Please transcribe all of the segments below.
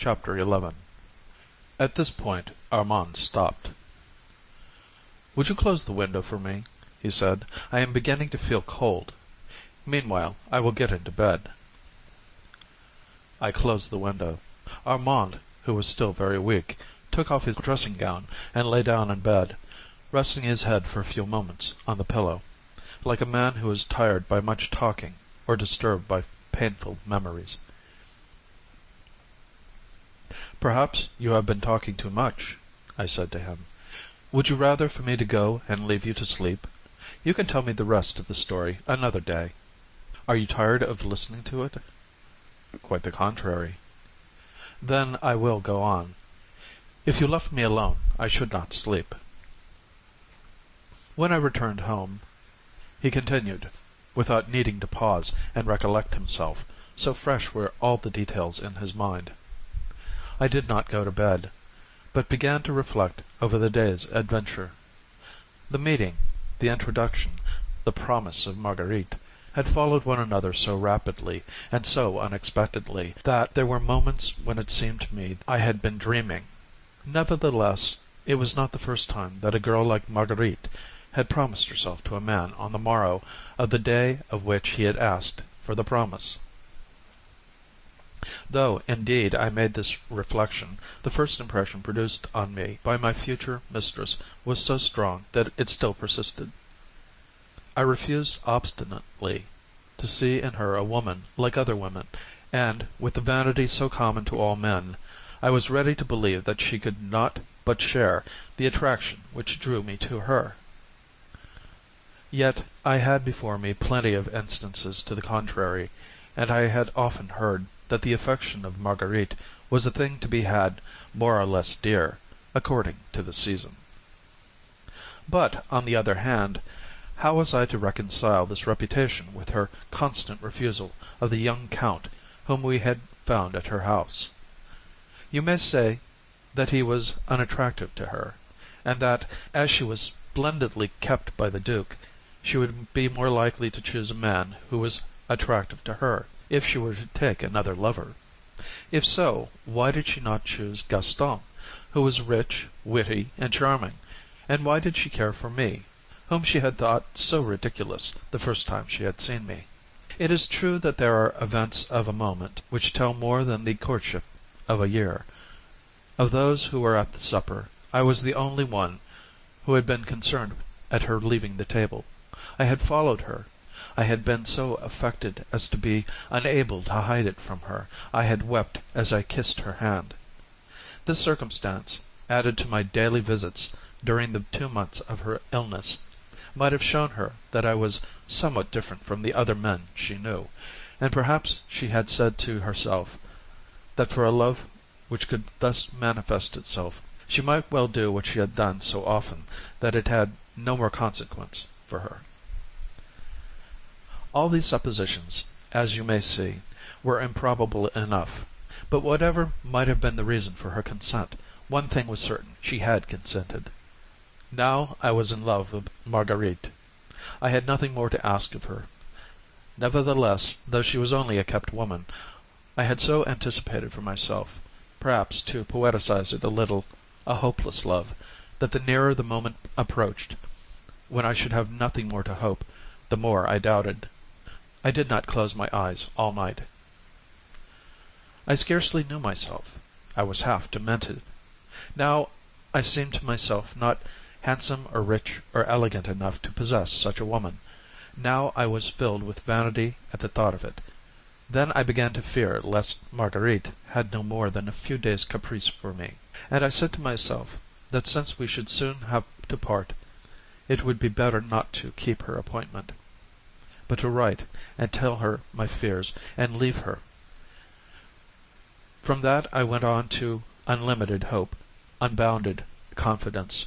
Chapter 11. At this point Armand stopped. "Would you close the window for me?" he said. "I am beginning to feel cold. Meanwhile, I will get into bed." I closed the window. Armand, who was still very weak, took off his dressing gown and lay down in bed, resting his head for a few moments on the pillow, like a man who is tired by much talking or disturbed by painful memories. "Perhaps you have been talking too much," I said to him. "Would you rather for me to go and leave you to sleep? You can tell me the rest of the story another day. Are you tired of listening to it?" "Quite the contrary." "Then I will go on. If you left me alone, I should not sleep." When I returned home, he continued, without needing to pause and recollect himself, so fresh were all the details in his mind. I did not go to bed, but began to reflect over the day's adventure. The meeting, the introduction, the promise of Marguerite, had followed one another so rapidly and so unexpectedly that there were moments when it seemed to me I had been dreaming. Nevertheless, it was not the first time that a girl like Marguerite had promised herself to a man on the morrow of the day of which he had asked for the promise. Though, indeed, I made this reflection, the first impression produced on me by my future mistress was so strong that it still persisted. I refused obstinately to see in her a woman like other women, and, with the vanity so common to all men, I was ready to believe that she could not but share the attraction which drew me to her. Yet I had before me plenty of instances to the contrary, and I had often heard that the affection of Marguerite was a thing to be had more or less dear, according to the season. But, on the other hand, how was I to reconcile this reputation with her constant refusal of the young Count whom we had found at her house? You may say that he was unattractive to her, and that, as she was splendidly kept by the Duke, she would be more likely to choose a man who was attractive to her, if she were to take another lover. If so, why did she not choose Gaston, who was rich, witty, and charming, and why did she care for me, whom she had thought so ridiculous the first time she had seen me? It is true that there are events of a moment which tell more than the courtship of a year. Of those who were at the supper, I was the only one who had been concerned at her leaving the table. I had followed her. I had been so affected as to be unable to hide it from her. I had wept as I kissed her hand. This circumstance, added to my daily visits during the 2 months of her illness, might have shown her that I was somewhat different from the other men she knew, and perhaps she had said to herself that for a love which could thus manifest itself, she might well do what she had done so often that it had no more consequence for her. All these suppositions, as you may see, were improbable enough, but whatever might have been the reason for her consent, one thing was certain: she had consented. Now I was in love with Marguerite. I had nothing more to ask of her. Nevertheless, though she was only a kept woman, I had so anticipated for myself, perhaps to poeticize it a little, a hopeless love, that the nearer the moment approached when I should have nothing more to hope, the more I doubted. I did not close my eyes all night. I scarcely knew myself. I was half demented. Now I seemed to myself not handsome or rich or elegant enough to possess such a woman. Now I was filled with vanity at the thought of it. Then I began to fear lest Marguerite had no more than a few days' caprice for me, and I said to myself that since we should soon have to part, it would be better not to keep her appointment, but to write and tell her my fears and leave her. From that I went on to unlimited hope, unbounded confidence.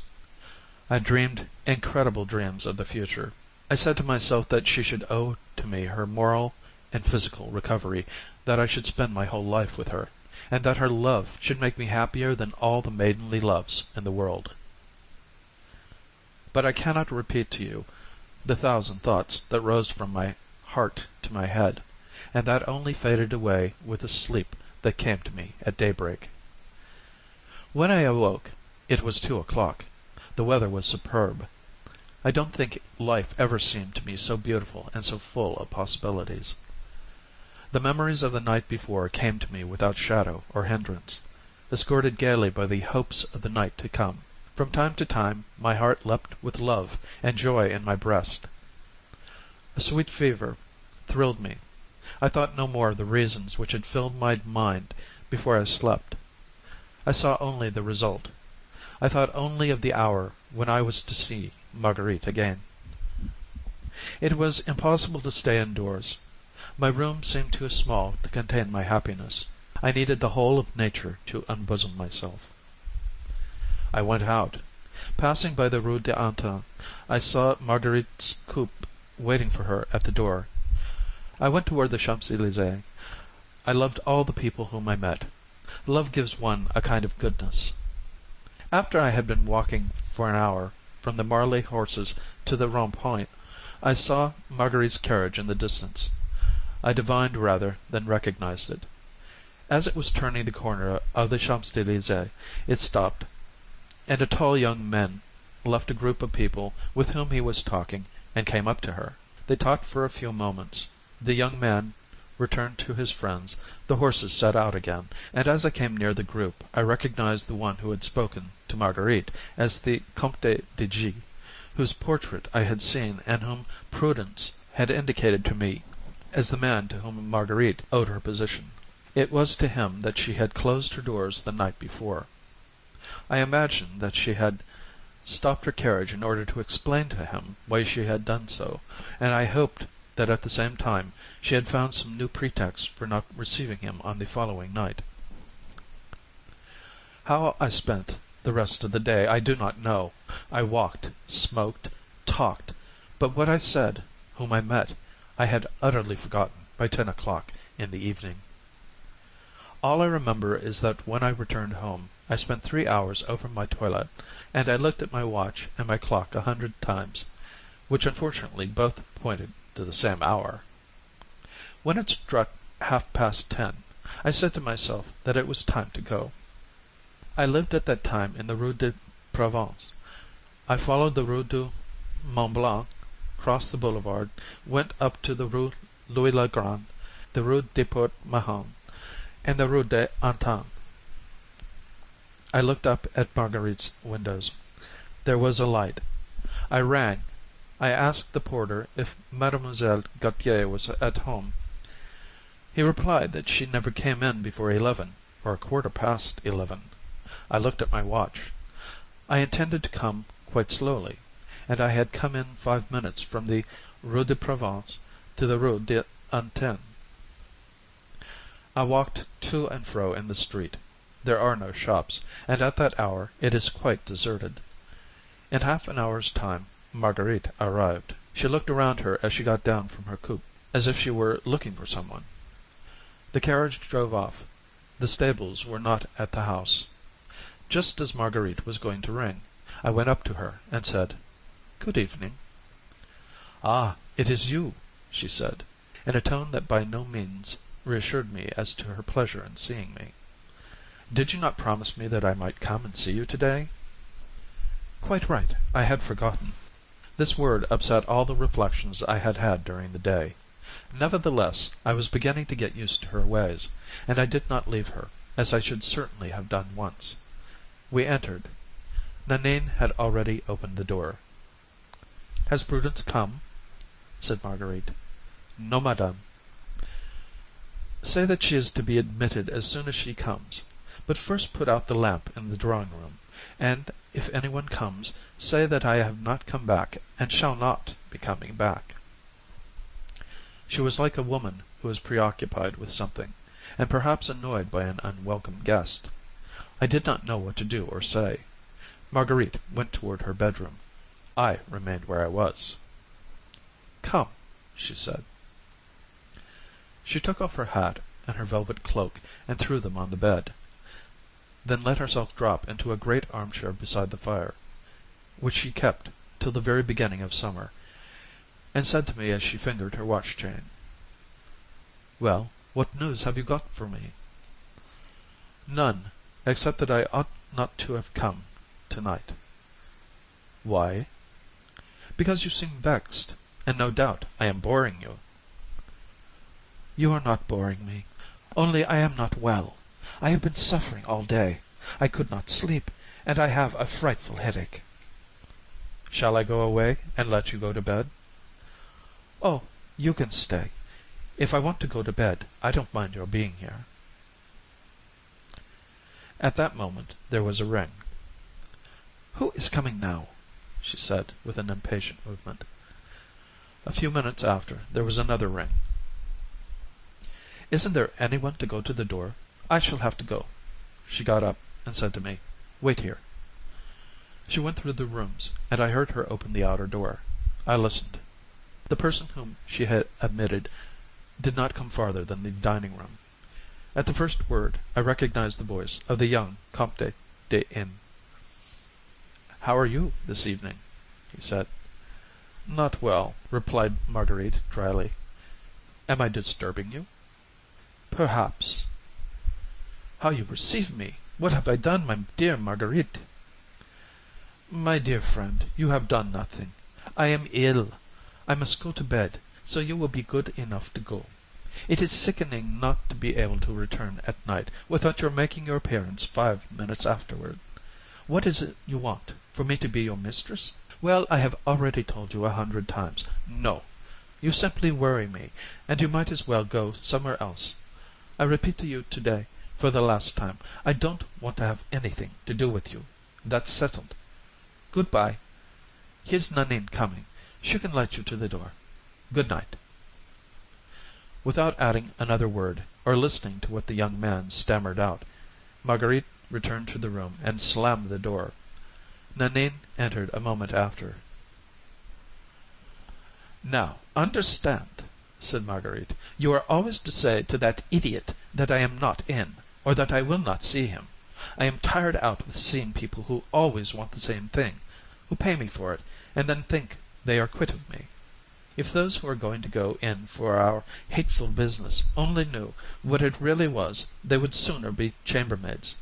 I dreamed incredible dreams of the future. I said to myself that she should owe to me her moral and physical recovery, that I should spend my whole life with her, and that her love should make me happier than all the maidenly loves in the world. But I cannot repeat to you the thousand thoughts that rose from my heart to my head, and that only faded away with the sleep that came to me at daybreak. When I awoke, it was 2 o'clock. The weather was superb. I don't think life ever seemed to me so beautiful and so full of possibilities. The memories of the night before came to me without shadow or hindrance, escorted gaily by the hopes of the night to come. From time to time my heart leapt with love and joy in my breast. A sweet fever thrilled me. I thought no more of the reasons which had filled my mind before I slept. I saw only the result. I thought only of the hour when I was to see Marguerite again. It was impossible to stay indoors. My room seemed too small to contain my happiness. I needed the whole of nature to unbosom myself. I went out. Passing by the Rue d'Antin, I saw Marguerite's coupe waiting for her at the door. I went toward the Champs-Élysées. I loved all the people whom I met. Love gives one a kind of goodness. After I had been walking for an hour from the Marly horses to the Rond-Point, I saw Marguerite's carriage in the distance. I divined rather than recognized it. As it was turning the corner of the Champs-Élysées, it stopped, and a tall young man left a group of people with whom he was talking and came up to her. They talked for a few moments. The young man returned to his friends, the horses set out again, and as I came near the group I recognized the one who had spoken to Marguerite as the Comte de G., whose portrait I had seen and whom Prudence had indicated to me as the man to whom Marguerite owed her position. It was to him that she had closed her doors the night before. I imagined that she had stopped her carriage in order to explain to him why she had done so, and I hoped that at the same time she had found some new pretext for not receiving him on the following night. How I spent the rest of the day I do not know. I walked, smoked, talked, but what I said, whom I met, I had utterly forgotten by 10 o'clock in the evening. All I remember is that when I returned home I spent 3 hours over my toilet, and I looked at my watch and my clock 100 times, which unfortunately both pointed to the same hour. When it struck 10:30, I said to myself that it was time to go. I lived at that time in the Rue de Provence. I followed the Rue du Mont Blanc, crossed the boulevard, went up to the Rue Louis le Grand, the Rue des Portes Mahon, and the Rue d'Antin. I looked up at Marguerite's windows. There was a light. I rang. I asked the porter if Mademoiselle Gautier was at home. He replied that she never came in before 11, or 11:15. I looked at my watch. I intended to come quite slowly, and I had come in 5 minutes from the Rue de Provence to the Rue d'Antin. I walked to and fro in the street. There are no shops, and at that hour it is quite deserted. In half an hour's time Marguerite arrived. She looked around her as she got down from her coupe, as if she were looking for someone. The carriage drove off. The stables were not at the house. Just as Marguerite was going to ring, I went up to her and said, "Good evening." "Ah, it is you," she said, in a tone that by no means reassured me as to her pleasure in seeing me. "Did you not promise me that I might come and see you today?" "Quite right. I had forgotten." This word upset all the reflections I had had during the day. Nevertheless, I was beginning to get used to her ways, and I did not leave her, as I should certainly have done once. We entered. Nanine had already opened the door. "Has Prudence come?" said Marguerite. "No, madame." "Say that she is to be admitted as soon as she comes. But first put out the lamp in the drawing-room, and if anyone comes, say that I have not come back and shall not be coming back." She was like a woman who is preoccupied with something, and perhaps annoyed by an unwelcome guest. I did not know what to do or say. Marguerite went toward her bedroom. I remained where I was. "Come," she said. She took off her hat and her velvet cloak and threw them on the bed, then let herself drop into a great armchair beside the fire, which she kept till the very beginning of summer, and said to me as she fingered her watch chain, "Well, what news have you got for me?" "None, except that I ought not to have come tonight." "Why?" "Because you seem vexed, and no doubt I am boring you." "You are not boring me. Only I am not well. I have been suffering all day. I could not sleep, and I have a frightful headache." "Shall I go away and let you go to bed?" "Oh, you can stay. If I want to go to bed, I don't mind your being here." At that moment there was a ring. "Who is coming now?" she said, with an impatient movement. A few minutes after there was another ring. "Isn't there anyone to go to the door? I shall have to go." She got up and said to me, "Wait here." She went through the rooms, and I heard her open the outer door. I listened. The person whom she had admitted did not come farther than the dining room. At the first word I recognized the voice of the young Comte de N. "How are you this evening?" he said. "Not well," replied Marguerite dryly. "Am I disturbing you?" "Perhaps." "How you receive me! What have I done, my dear Marguerite?" "My dear friend, you have done nothing. I am ill. I must go to bed, so you will be good enough to go. It is sickening not to be able to return at night without your making your appearance 5 minutes afterward. What is it you want? For me to be your mistress? Well, I have already told you 100 times, no. You simply worry me, and you might as well go somewhere else. I repeat to you today, for the last time, I don't want to have anything to do with you. That's settled. Good-bye. Here's Nanine coming. She can light you to the door. Good night." Without adding another word, or listening to what the young man stammered out, Marguerite returned to the room and slammed the door. Nanine entered a moment after. "Now, understand," said Marguerite, "you are always to say to that idiot that I am not in, or that I will not see him. I am tired out with seeing people who always want the same thing, who pay me for it, and then think they are quit of me. If those who are going to go in for our hateful business only knew what it really was, they would sooner be chambermaids.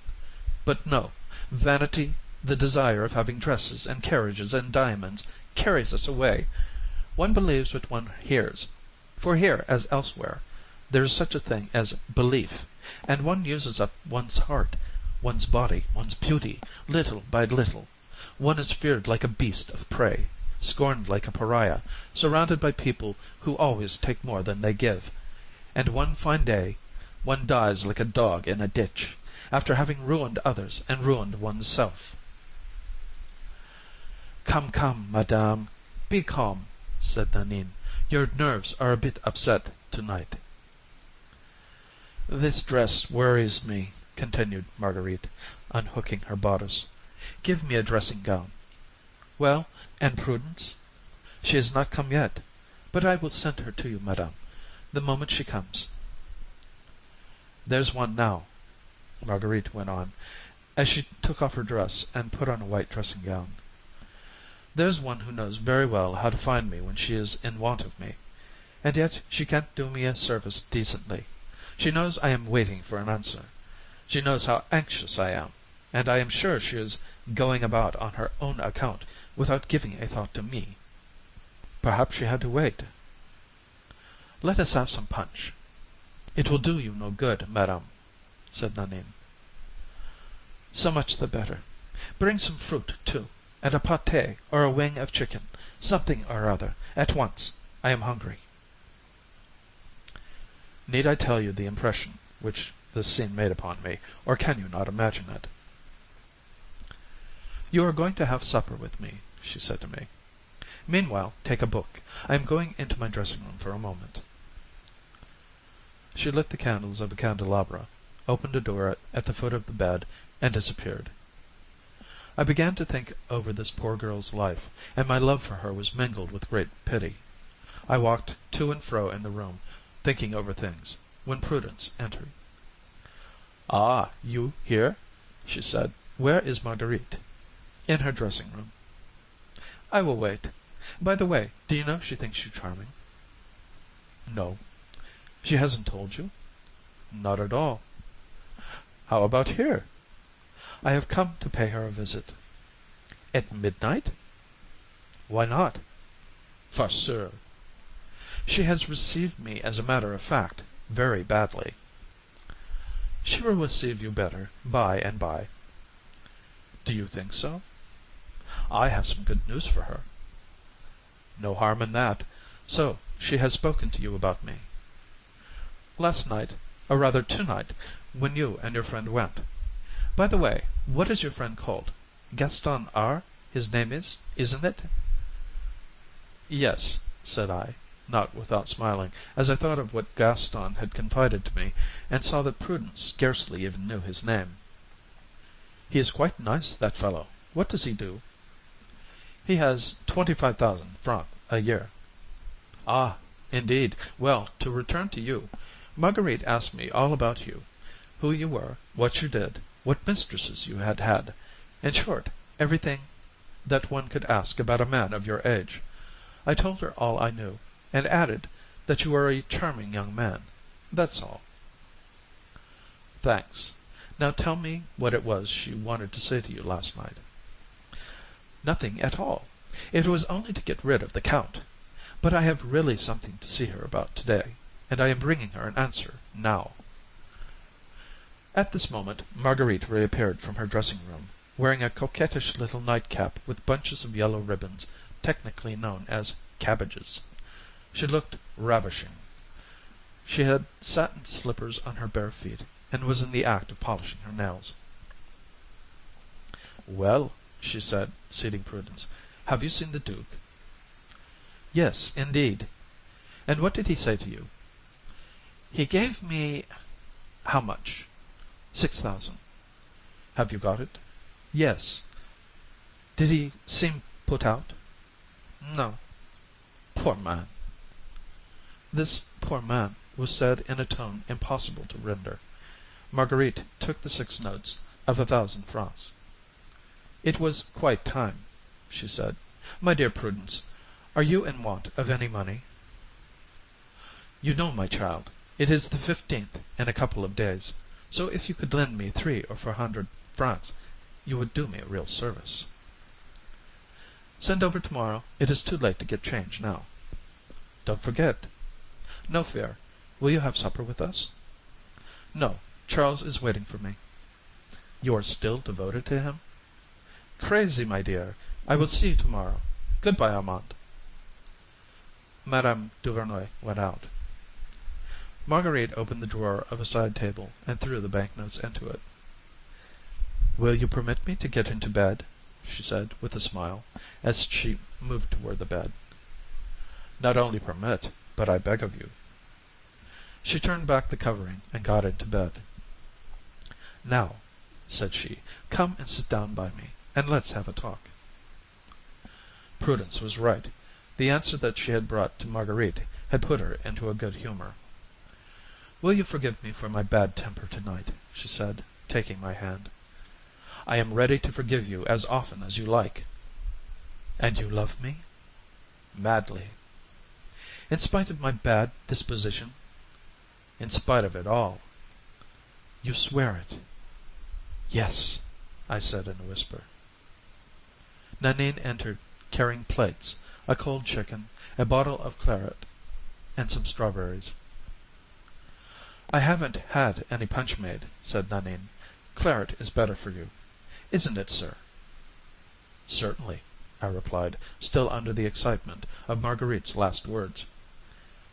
But no, vanity, the desire of having dresses and carriages and diamonds, carries us away. One believes what one hears, for here, as elsewhere, there is such a thing as belief, and one uses up one's heart, one's body, one's beauty, little by little. One is feared like a beast of prey, scorned like a pariah, surrounded by people who always take more than they give, and one fine day one dies like a dog in a ditch, after having ruined others and ruined one's self." "Come, come, madame, be calm," said Nanine. "Your nerves are a bit upset tonight." "This dress worries me," continued Marguerite, unhooking her bodice. "Give me a dressing gown. Well, and Prudence? She has not come yet, but I will send her to you, madame, the moment she comes." "There's one now," Marguerite went on, as she took off her dress and put on a white dressing gown. "There's one who knows very well how to find me when she is in want of me, and yet she can't do me a service decently. She knows I am waiting for an answer. She knows how anxious I am, and I am sure she is going about on her own account without giving a thought to me. Perhaps she had to wait. Let us have some punch." "It will do you no good, madame," said Nanine. "So much the better. Bring some fruit, too, and a pâté or a wing of chicken, something or other, at once. I am hungry." Need I tell you the impression which this scene made upon me, or can you not imagine it? "You are going to have supper with me," she said to me. "Meanwhile, take a book. I am going into my dressing room for a moment." She lit the candles of a candelabra, opened a door at the foot of the bed, and disappeared. I began to think over this poor girl's life, and my love for her was mingled with great pity. I walked to and fro in the room, thinking over things, when Prudence entered. "Ah, you here?" she said. "Where is Marguerite?" "In her dressing room." "I will wait. By the way, do you know she thinks you charming?" "No." "She hasn't told you?" "Not at all." How about here?" "I have come to pay her a visit." "At midnight?" "Why not?" "Farceur." "She has received me, as a matter of fact, very badly." "She will receive you better by and by." "Do you think so?" "I have some good news for her." "No harm in that. So she has spoken to you about me?" "Last night, or rather tonight, when you and your friend went. By the way, what is your friend called? Gaston R. his name is, isn't it?" "Yes," said I, not without smiling, as I thought of what Gaston had confided to me, and saw that Prudence scarcely even knew his name. "He is quite nice, that fellow. What does he do?" "He has 25,000 francs a year." "Ah, indeed. Well, to return to you. Marguerite asked me all about you, who you were, what you did, what mistresses you had had, in short, everything that one could ask about a man of your age. I told her all I knew, and added that you were a charming young man. That's all." "Thanks. Now tell me what it was she wanted to say to you last night." "Nothing at all. It was only to get rid of the count. But I have really something to see her about to-day, and I am bringing her an answer now." At this moment Marguerite reappeared from her dressing-room, wearing a coquettish little nightcap with bunches of yellow ribbons, technically known as cabbages. She looked ravishing. She had satin slippers on her bare feet, and was in the act of polishing her nails. "Well," she said, seating Prudence, "have you seen the duke?" "Yes, indeed. And what did he say to you?" "He gave me—" "How much?" 6,000. "Have you got it?" "Yes." "Did he seem put out?" "No." "Poor man." This "poor man" was said in a tone impossible to render. Marguerite took the 6 notes of 1,000 francs. "It was quite time," she said. "My dear Prudence, are you in want of any money?" "You know, my child, it is the 15th in a couple of days, so if you could lend me 300 or 400 francs, you would do me a real service." "Send over tomorrow. It is too late to get change now." "Don't forget." "No fear. Will you have supper with us?" "No. Charles is waiting for me." "You are still devoted to him?" "Crazy, my dear. I will see you tomorrow. Goodbye, Armand." Madame Duvernoy went out. Marguerite opened the drawer of a side table and threw the banknotes into it. "Will you permit me to get into bed?" she said, with a smile, as she moved toward the bed. "Not only permit, but I beg of you." She turned back the covering and got into bed. "Now," said she, "come and sit down by me, and let's have a talk." Prudence was right. The answer that she had brought to Marguerite had put her into a good humor. "Will you forgive me for my bad temper tonight?" she said, taking my hand. "I am ready to forgive you as often as you like." "And you love me?" "Madly." "In spite of my bad disposition?" "In spite of it all." "You swear it?" "Yes," I said in a whisper. Nanine entered, carrying plates, a cold chicken, a bottle of claret, and some strawberries. "I haven't had any punch made," said Nanine. "Claret is better for you. Isn't it, sir?" "Certainly," I replied, still under the excitement of Marguerite's last words,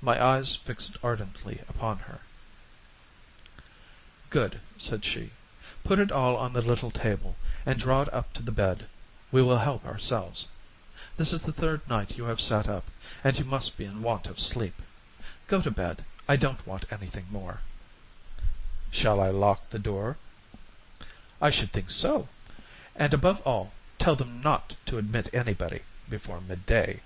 my eyes fixed ardently upon her. "Good," said she. "Put it all on the little table, and draw it up to the bed. We will help ourselves. This is the 3rd night you have sat up, and you must be in want of sleep. Go to bed. I don't want anything more." "Shall I lock the door?" "I should think so. And above all, tell them not to admit anybody before midday."